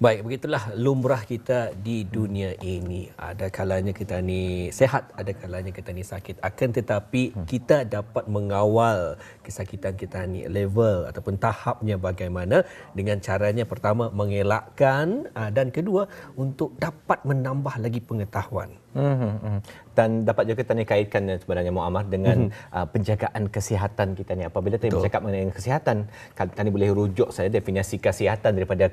Baik, begitulah lumrah kita di dunia ini. Ada kalanya kita ni sehat, ada kalanya kita ni sakit. Akan tetapi kita dapat mengawal kesakitan kita ni level ataupun tahapnya bagaimana dengan caranya pertama mengelakkan dan kedua untuk dapat menambah lagi pengetahuan. Dan dapat juga tadi kaitkan sebenarnya Muammar dengan penjagaan kesihatan kita ni. Apabila tadi bercakap mengenai kesihatan, tadi boleh rujuk saya definisi kesihatan daripada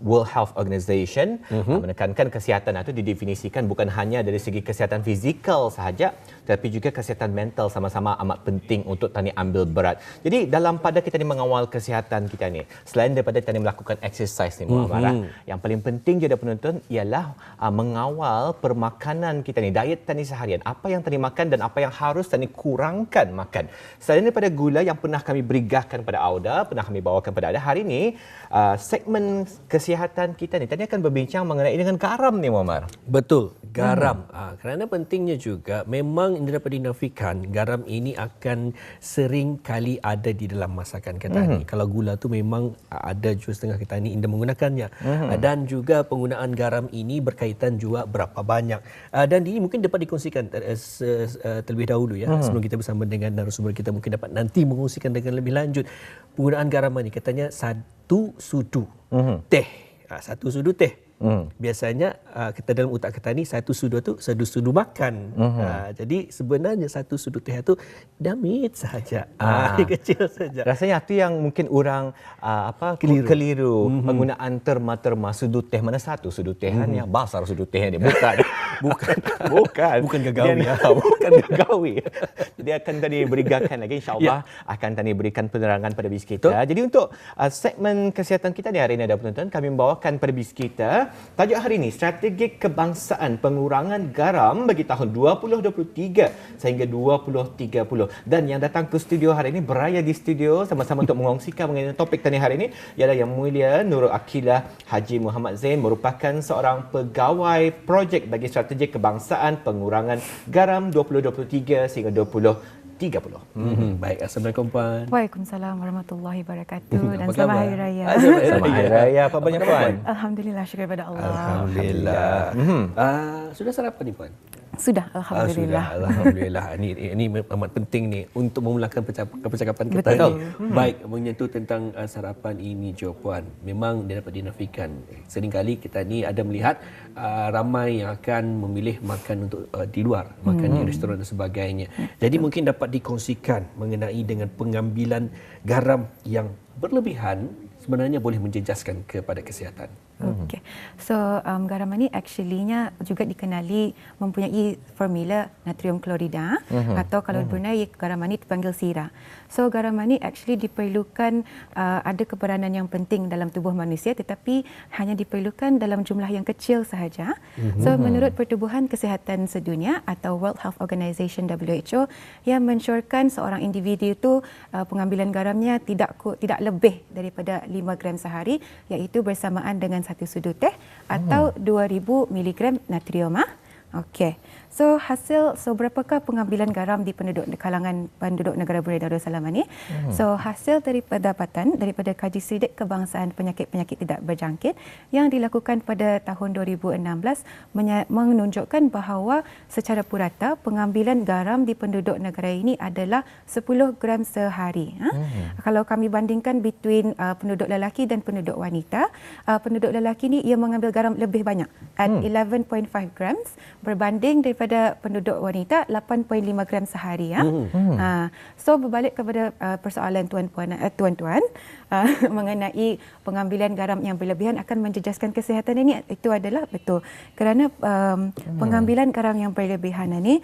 World Health Organization, menekankan kesihatan itu didefinisikan bukan hanya dari segi kesihatan fizikal sahaja, tapi juga kesihatan mental sama-sama amat penting untuk tadi ambil berat. Jadi dalam pada kita ni mengawal kesihatan kita ni, selain daripada tadi melakukan exercise ni Muammar, yang paling penting juga penonton ialah mengawal permakanan kita ni, diet tadi seharian. Apa yang tadi makan dan apa yang harus tadi kurangkan makan. Selain daripada gula yang pernah kami berigahkan pada Auda, pernah kami bawakan pada Auda, hari ini segmen kesihatan kita ni tadi akan berbincang mengenai dengan garam ni Muammar. Betul, garam. Kerana pentingnya juga memang dapat dinafikan garam ini akan sering kali ada di dalam masakan kita ni. Kalau gula tu memang ada jus setengah kita ni Indah menggunakannya. Dan juga penggunaan garam ini berkaitan juga berapa banyak. Dan ini mungkin dapat dikongsikan terlebih dahulu ya. Sebelum kita bersama dengan narasumber kita mungkin dapat nanti mengongsikan dengan lebih lanjut. Penggunaan garam ini katanya satu sudu teh. Satu sudu teh. Biasanya kita dalam otak kita ni satu sudu makan. Jadi sebenarnya satu sudu teh itu damit sahaja. Kecil saja. Rasanya itu yang mungkin orang keliru. Penggunaan terma-terma sudu teh, mana satu sudu teh hanya basar sudu teh ni bukan gagawi. Bukan gagawi. Jadi akan tadi berikan lagi insya-Allah akan tadi berikan penerangan pada bis kita. Jadi untuk segmen kesihatan kita ni hari ini ada penonton, kami membawakan pada bis kita tajuk hari ini strategi kebangsaan pengurangan garam bagi tahun 2023 sehingga 2030. Dan yang datang ke studio hari ini beraya di studio sama-sama untuk mengongsikan mengenai topik tadi hari ini ialah Yang Mulia Nurul Akilah Haji Muhammad Zain, merupakan seorang pegawai projek bagi strategi kebangsaan pengurangan garam 2023 sehingga 2030. Baik, Assalamualaikum Puan. Waalaikumsalam warahmatullahi wabarakatuh. Dan selamat Hari Raya. Selamat Hari Raya. Apa banyak Puan? Alhamdulillah, syukur kepada Allah. Alhamdulillah. Sudah sarapan ni Puan? Sudah, alhamdulillah. Sudah, alhamdulillah. Ini amat penting ni untuk memulakan percakapan kita ni. Baik, menyentuh tentang sarapan ini Jo Puan. Memang dia dapat dinafikan. Seringkali kita ni ada melihat ramai yang akan memilih makan untuk di luar, makan di restoran dan sebagainya. Jadi mungkin dapat dikongsikan mengenai dengan pengambilan garam yang berlebihan sebenarnya boleh menjejaskan kepada kesihatan. Okay. So garam ini actually-nya juga dikenali mempunyai formula natrium klorida atau kalau Brunei garam ini dipanggil sira. So garam ini actually diperlukan ada keperanan yang penting dalam tubuh manusia tetapi hanya diperlukan dalam jumlah yang kecil sahaja. So menurut Pertubuhan Kesihatan Sedunia atau World Health Organization WHO yang mensyorkan seorang individu itu pengambilan garamnya tidak lebih daripada 5 gram sehari, iaitu bersamaan dengan satu sudu teh atau 2000 mg natrium. Okey. So berapakah pengambilan garam di kalangan penduduk negara Brunei Darussalam ini? So hasil daripada dapatan daripada kaji sidik kebangsaan penyakit-penyakit tidak berjangkit yang dilakukan pada tahun 2016 menunjukkan bahawa secara purata pengambilan garam di penduduk negara ini adalah 10 gram sehari. Kalau kami bandingkan between penduduk lelaki dan penduduk wanita, penduduk lelaki ni ia mengambil garam lebih banyak at 11.5 grams berbanding daripada penduduk wanita 8.5 gram sehari. So berbalik kepada persoalan tuan-tuan mengenai pengambilan garam yang berlebihan akan menjejaskan kesihatan ini, itu adalah betul. Kerana pengambilan garam yang berlebihan ini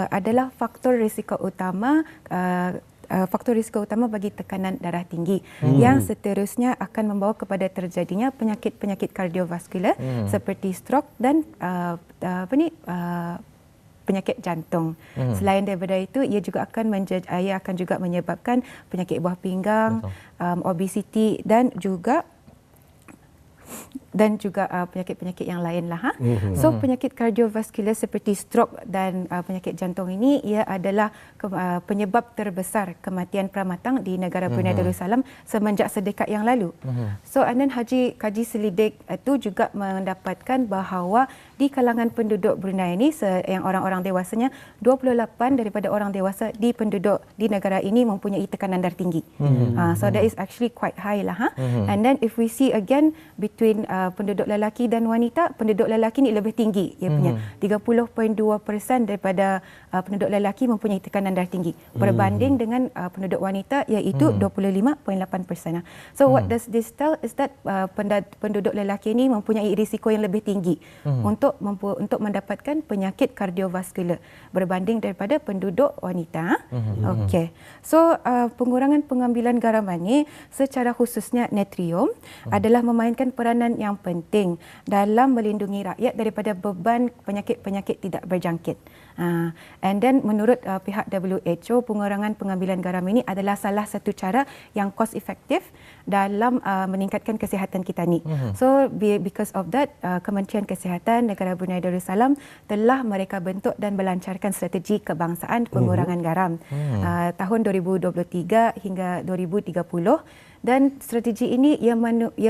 adalah faktor risiko utama bagi tekanan darah tinggi yang seterusnya akan membawa kepada terjadinya penyakit-penyakit kardiovaskular seperti stroke dan penyakit jantung. Selain daripada itu, ia akan juga menyebabkan penyakit buah pinggang, obesiti dan juga dan juga penyakit-penyakit yang lain lah. So penyakit kardiovaskular seperti stroke dan penyakit jantung ini ia adalah penyebab terbesar kematian pramatang di negara Brunei Darussalam semenjak sedekad yang lalu. So and then kaji selidik itu juga mendapatkan bahawa di kalangan penduduk Brunei ini yang orang-orang dewasanya 28 daripada orang dewasa di penduduk di negara ini mempunyai tekanan darah tinggi. So that is actually quite high lah. And then if we see again between penduduk lelaki dan wanita, penduduk lelaki ni lebih tinggi. Ia punya 30.2% daripada penduduk lelaki mempunyai tekanan darah tinggi berbanding dengan penduduk wanita iaitu 25.8%. So what does this tell is that penduduk lelaki ini mempunyai risiko yang lebih tinggi untuk mendapatkan penyakit kardiovaskular berbanding daripada penduduk wanita. Okey. So pengurangan pengambilan garam ini secara khususnya natrium adalah memainkan peranan yang penting dalam melindungi rakyat daripada beban penyakit-penyakit tidak berjangkit. And then menurut pihak WHO, pengurangan pengambilan garam ini adalah salah satu cara yang cost efektif dalam meningkatkan kesihatan kita ni. So because of that, Kementerian Kesihatan Negara Brunei Darussalam telah mereka bentuk dan melancarkan strategi kebangsaan pengurangan garam tahun 2023 hingga 2030. Dan strategi ini ia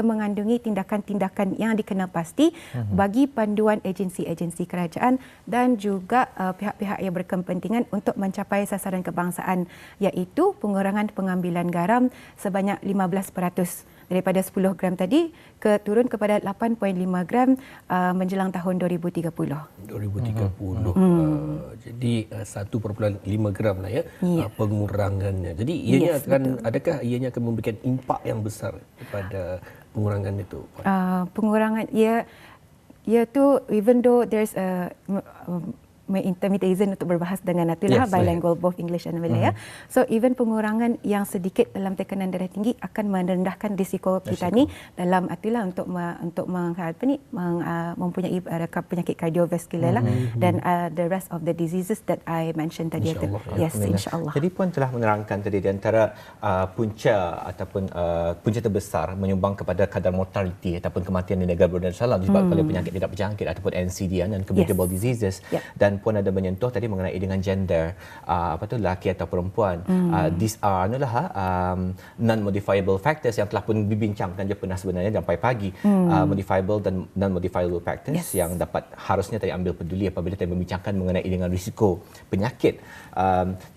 mengandungi tindakan-tindakan yang dikenal pasti bagi panduan agensi-agensi kerajaan dan juga pihak-pihak yang berkepentingan untuk mencapai sasaran kebangsaan, iaitu pengurangan pengambilan garam sebanyak 15% daripada 10 gram tadi turun kepada 8.5 gram menjelang tahun 2030. 2030. Jadi 1.5 gram lah ya, pengurangannya. Jadi ianya adakah ianya akan memberikan impak yang besar kepada pengurangan itu? Pengurangan ia tu even though there's a minta izin untuk berbahas dengan itulah bilingual both English and Malay ya. So even pengurangan yang sedikit dalam tekanan darah tinggi akan merendahkan risiko kita ni dalam itulah untuk mempunyai penyakit kardiovaskular lah dan the rest of the diseases that I mentioned tadi. Yes, insya-Allah. Jadi Puan telah menerangkan tadi di antara punca ataupun punca terbesar menyumbang kepada kadar mortality ataupun kematian di negara Brunei Darussalam disebabkan oleh penyakit tidak berjangkit ataupun NCD, non-communicable diseases. Dan Puan ada menyentuh tadi mengenai dengan gender, lelaki atau perempuan. These are non-modifiable factors yang telah pun dibincangkan je pernah sebenarnya sampai pagi. Modifiable dan non-modifiable factors yang harusnya tadi ambil peduli apabila kita membincangkan mengenai dengan risiko penyakit.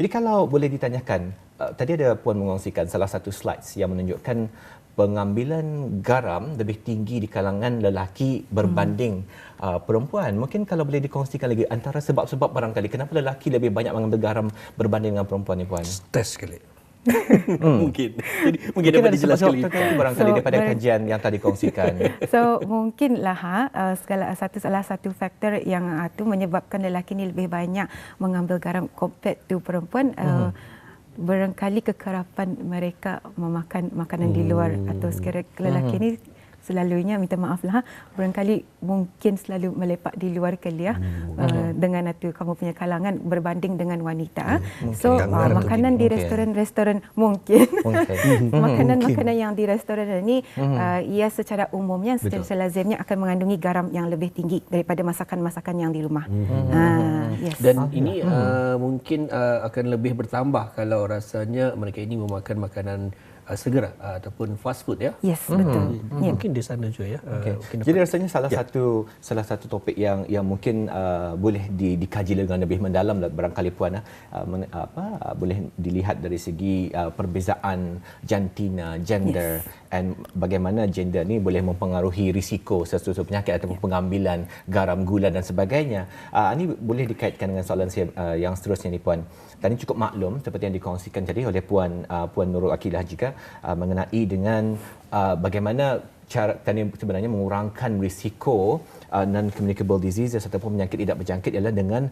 Jadi kalau boleh ditanyakan, tadi ada Puan mengongsikan salah satu slides yang menunjukkan pengambilan garam lebih tinggi di kalangan lelaki berbanding perempuan. Mungkin kalau boleh dikongsikan lagi antara sebab-sebab barangkali kenapa lelaki lebih banyak mengambil garam berbanding dengan perempuan ni Puan? Stres sekali. Mungkin. Jadi mungkin dapat dijelaskan barangkali daripada kajian yang tadi kongsikan. So mungkinlah salah satu faktor yang menyebabkan lelaki ni lebih banyak mengambil garam compared to perempuan. Barangkali kekerapan mereka memakan makanan di luar atau sekiranya lelaki ni selalunya minta maaf lah, barangkali mungkin selalu melepak di luar kali ya dengan kamu punya kalangan berbanding dengan wanita. So makanan di restoran-restoran mungkin makanan yang di restoran ini ia secara umumnya secara lazimnya akan mengandungi garam yang lebih tinggi daripada masakan-masakan yang di rumah. Dan ini mungkin akan lebih bertambah kalau rasanya mereka ini memakan makanan segera ataupun fast food ya. Yes, betul. Mungkin di sana juga ya. Jadi rasanya salah satu topik yang mungkin boleh dikaji dengan lebih mendalam barangkali Puan boleh dilihat dari segi perbezaan jantina, gender dan bagaimana gender ni boleh mempengaruhi risiko sesuatu penyakit ataupun pengambilan garam, gula dan sebagainya. Ini boleh dikaitkan dengan soalan saya yang seterusnya ni Puan. Tadi cukup maklum seperti yang dikongsikan tadi oleh Puan Nurul Akilah juga mengenai dengan bagaimana cara sebenarnya mengurangkan risiko non-communicable diseases ataupun penyakit tidak berjangkit ialah dengan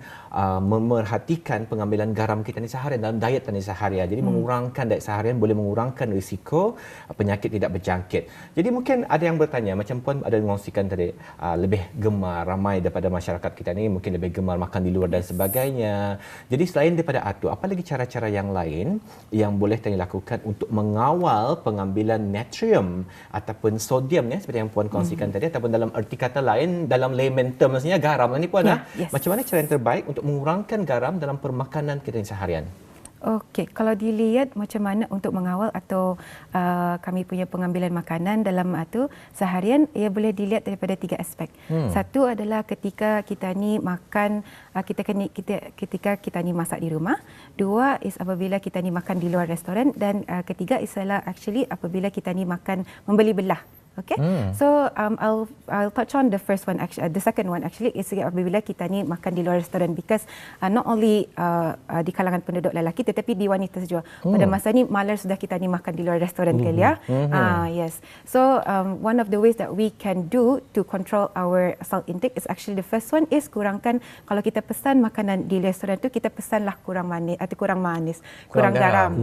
memerhatikan pengambilan garam kita ni seharian dalam diet kita ni seharian. Jadi mengurangkan diet seharian boleh mengurangkan risiko penyakit tidak berjangkit. Jadi mungkin ada yang bertanya, macam Puan ada mengongsikan tadi, lebih gemar, ramai daripada masyarakat kita ni mungkin lebih gemar makan di luar dan sebagainya. Jadi selain daripada itu, apa lagi cara-cara yang lain yang boleh kita lakukan untuk mengawal pengambilan natrium ataupun sodium ya, seperti yang Puan kongsikan tadi, ataupun dalam erti kata lain, dalam layman term maksudnya garam lah ni Puan. Yes. Macam mana cara yang terbaik untuk mengurangkan garam dalam permakanan kita ni seharian? Okey, kalau dilihat macam mana untuk mengawal atau kami punya pengambilan makanan dalam itu seharian, ia boleh dilihat daripada 3 aspek. Satu adalah ketika kita ni makan, ketika kita ni masak di rumah. 2 is apabila kita ni makan di luar restoran, dan ketiga ialah actually apabila kita ni makan membeli belah. Okay, so I'll touch on the first one. Actually, the second one actually is apabila kita ni makan di luar restoran, because not only di kalangan penduduk lelaki tetapi di wanita juga. Pada masa ni malas sudah kita ni makan di luar restoran kali ya. Yes. So one of the ways that we can do to control our salt intake is actually the first one is kurangkan, kalau kita pesan makanan di restoran tu, kita pesanlah kurang manis atau kurang kurang garam.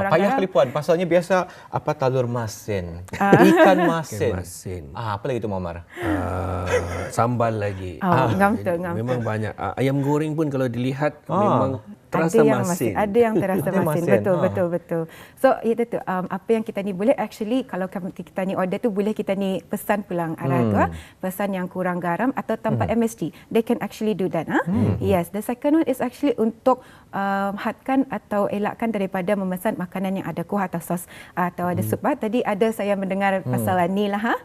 Payah kali Puan, pasalnya biasa apa telur masin, ikan masin. Apa lagi tu Muammar? Sambal lagi. Memang banyak. Ayam goreng pun kalau dilihat memang terasa masin. Ada yang terasa masin. Betul. So itu tu apa yang kita ni boleh actually, kalau kita ni order tu boleh kita ni pesan pulang arah tu, pesan yang kurang garam atau tanpa MSG. They can actually do that. Yes, the second one is actually untuk hadkan atau elakkan daripada memesan makanan yang ada kuah atau sos atau ada sup. Tadi ada saya mendengar pasal ni lah.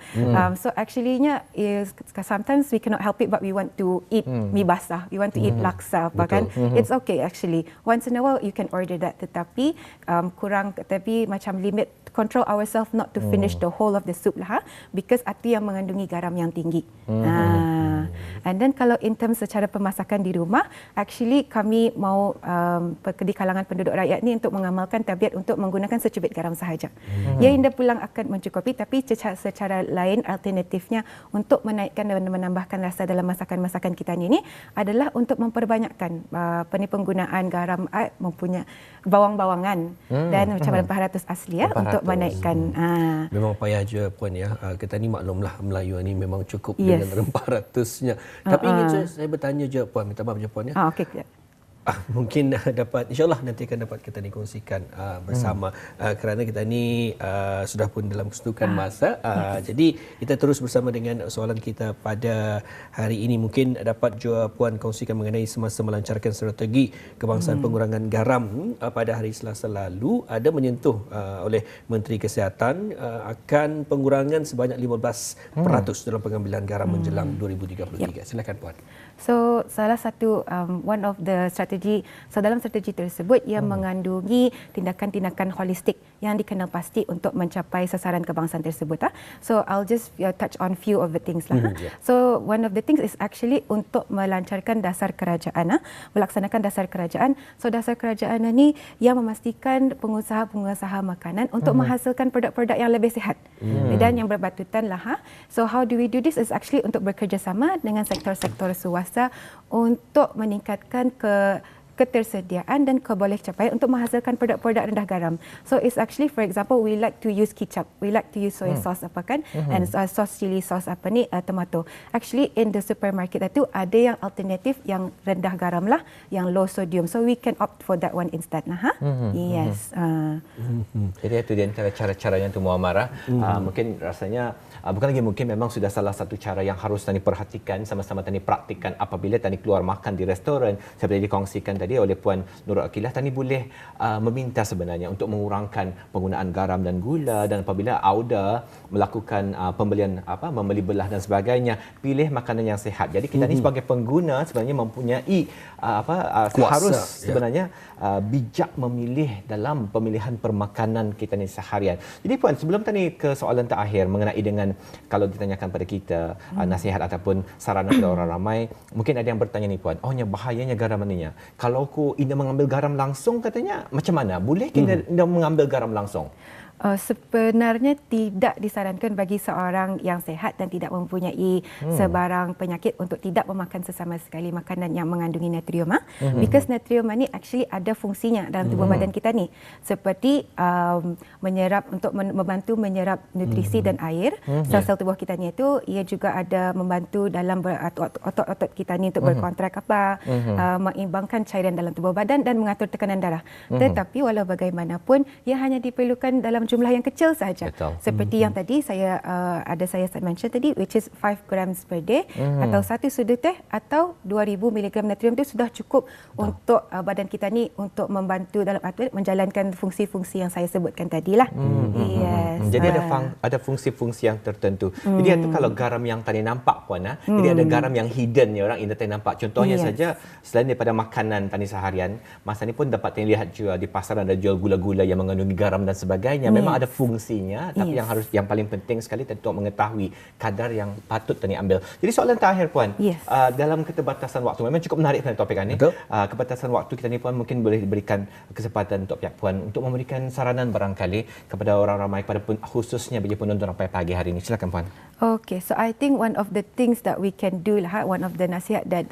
So actually-nya is sometimes we cannot help it, but we want to eat mi basah, we want to eat laksa, kan? It's okay actually. Once in a while you can order that, tetapi tapi macam limit, control ourselves not to finish the whole of the soup lah, because itu yang mengandungi garam yang tinggi. And then kalau in terms secara pemasakan di rumah, actually kami mau di kalangan penduduk rakyat ni untuk mengamalkan tabiat untuk menggunakan secubit garam sahaja. Ya, indah pulang akan mencukupi, tapi secara lain alternatifnya untuk menaikkan dan menambahkan rasa dalam masakan-masakan kita ni adalah untuk memperbanyakkan penggunaan garam, mempunyai bawang-bawangan dan macam rempah-ratus asli ya, untuk menaikkan. Memang payah je Puan ya. Kita ni maklumlah Melayu ni memang cukup dengan rempah-ratusnya. Tapi ingin saya bertanya je Puan, minta maaf je Puan ya. Okey. Mungkin dapat, insyaAllah nanti akan dapat kita ni kongsikan bersama, kerana kita ni sudah pun dalam kesetukan masa. Jadi kita terus bersama dengan soalan kita pada hari ini. Mungkin dapat juga Puan kongsikan mengenai semasa melancarkan strategi kebangsaan pengurangan garam pada hari Selasa lalu, ada menyentuh oleh Menteri Kesihatan akan pengurangan sebanyak 15% dalam pengambilan garam menjelang 2033. Silakan Puan. So salah satu one of the strategi, so dalam strategi tersebut ia mengandungi tindakan-tindakan holistik yang dikenal pasti untuk mencapai sasaran kebangsaan tersebut. So I'll just touch on few of the things lah. So one of the things is actually untuk melancarkan dasar kerajaan, melaksanakan dasar kerajaan. So dasar kerajaan ini yang memastikan pengusaha-pengusaha makanan untuk menghasilkan produk-produk yang lebih sihat dan yang berbatutan lah. So how do we do this is actually untuk bekerjasama dengan sektor-sektor swasta untuk meningkatkan ketersediaan dan kebolehcapaian untuk menghasilkan produk-produk rendah garam. So it's actually, for example, we like to use ketchup, we like to use soy sauce and sauce chili sauce tomato. Actually in the supermarket itu ada yang alternatif yang rendah garam lah, yang low sodium. So we can opt for that one instead lah. Yes. Jadi itu di antara cara-caranya tu Muammar. Mungkin rasanya bukan lagi mungkin, memang sudah salah satu cara yang harus tani perhatikan, sama-sama tani praktikkan apabila tani keluar makan di restoran. Seperti dikongsikan tadi oleh Puan Nurul Akilah, tani boleh meminta sebenarnya untuk mengurangkan penggunaan garam dan gula, dan apabila auda melakukan pembelian membeli belah dan sebagainya, pilih makanan yang sihat. Jadi kita ni sebagai pengguna sebenarnya mempunyai harus sebenarnya bijak memilih dalam pemilihan permakanan kita ni seharian. Jadi Puan, sebelum tadi ke soalan terakhir mengenai dengan kalau ditanyakan pada kita nasihat ataupun saranan kepada orang ramai, mungkin ada yang bertanya ni Puan, bahayanya garam maninya. Kalau ku ingin mengambil garam langsung, katanya macam mana? Boleh kita mengambil garam langsung? Sebenarnya tidak disarankan bagi seorang yang sihat dan tidak mempunyai sebarang penyakit untuk tidak memakan sesama sekali makanan yang mengandungi natrium. Because natrium ni actually ada fungsinya dalam tubuh badan kita ni. Seperti menyerap untuk membantu menyerap nutrisi dan air. Sel-sel tubuh kita ni itu ia juga ada membantu dalam otot-otot kita ni untuk berkontrak mengimbangkan cairan dalam tubuh badan dan mengatur tekanan darah. Tetapi walau bagaimanapun ia hanya diperlukan dalam jumlah yang kecil sahaja. Seperti yang tadi saya mention tadi, which is 5 grams per day atau 1 sudu teh atau 2000 mg natrium itu sudah cukup untuk badan kita ni untuk membantu dalam arti menjalankan fungsi-fungsi yang saya sebutkan tadilah. Yes. Jadi ada fungsi-fungsi yang tertentu. Jadi itu kalau garam yang tadi nampak puan, jadi ada garam yang hidden yang orang ini tadi nampak. Contohnya saja selain daripada makanan tadi seharian, masa ni pun dapat dilihat juga di pasaran ada jual gula-gula yang mengandungi garam dan sebagainya. Memang ada fungsinya, tapi yang paling penting sekali tentu mengetahui kadar yang patut tadi ambil. Jadi soalan terakhir puan, dalam keterbatasan waktu, memang cukup menarik topik ini. Keterbatasan waktu kita ni puan mungkin boleh diberikan kesempatan untuk pihak puan untuk memberikan saranan barangkali kepada orang ramai, pada khususnya bagi penonton sampai pagi hari ini. Silakan puan. Okay, so I think one of the things that we can do one of the nasihat that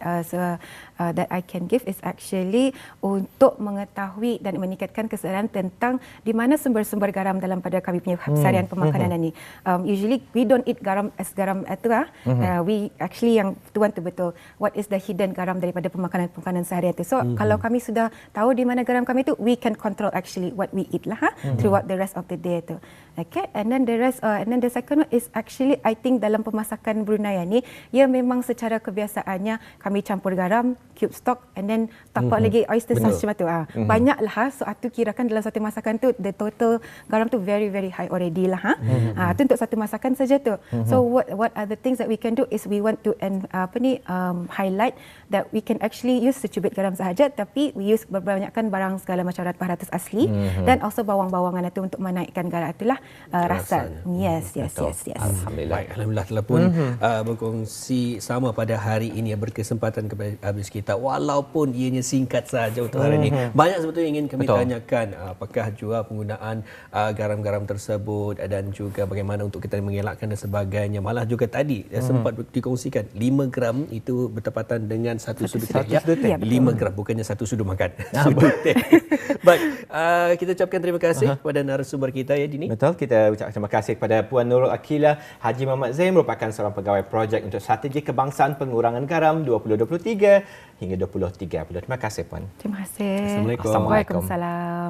I can give is actually untuk mengetahui dan meningkatkan kesedaran tentang di mana sumber-sumber garam dalam pada kami punya sarian pemakanan ini. Usually we don't eat garam as garam itu. We actually yang tuan tu betul. What is the hidden garam daripada pemakanan seharian itu? So kalau kami sudah tahu di mana garam kami itu, we can control actually what we eat throughout the rest of the day itu. Okay, and then the second one is actually I think dalam pemasakan Brunei ni, ia memang secara kebiasaannya kami campur garam, cube stock, and then tapak lagi oyster sauce macam tu. Banyaklah, so itu kirakan dalam satu masakan tu the total garam tu very very high already lah. Itu untuk satu masakan saja tu. So what are the things that we can do is we want to highlight that we can actually use secubit garam sahaja, tapi we use berbanyakkan barang segala macam ratus asli dan also bawang-bawangan itu untuk menaikkan garam itulah rasa. Yes. Alhamdulillah telah pun berkongsi sama pada hari ini, berkesempatan kepada habis kita walaupun ianya singkat saja untuk hari ini. Banyak sebetulnya ingin kami tanyakan, apakah juga penggunaan garam-garam tersebut dan juga bagaimana untuk kita mengelakkan dan sebagainya. Malah juga tadi sempat dikongsikan 5 gram itu bertepatan dengan 1 sudu teh. 5 gram bukannya 1 sudu makan. Sudu teh. Baik, kita ucapkan terima kasih kepada narasumber kita ya Dini. Betul, kita ucapkan terima kasih kepada Puan Nurul Akilah Haji Muhammad Zain, merupakan seorang pegawai projek untuk strategi kebangsaan pengurangan garam 2023 hingga 2030. Terima kasih Puan. Terima kasih. Assalamualaikum. Waalaikumsalam.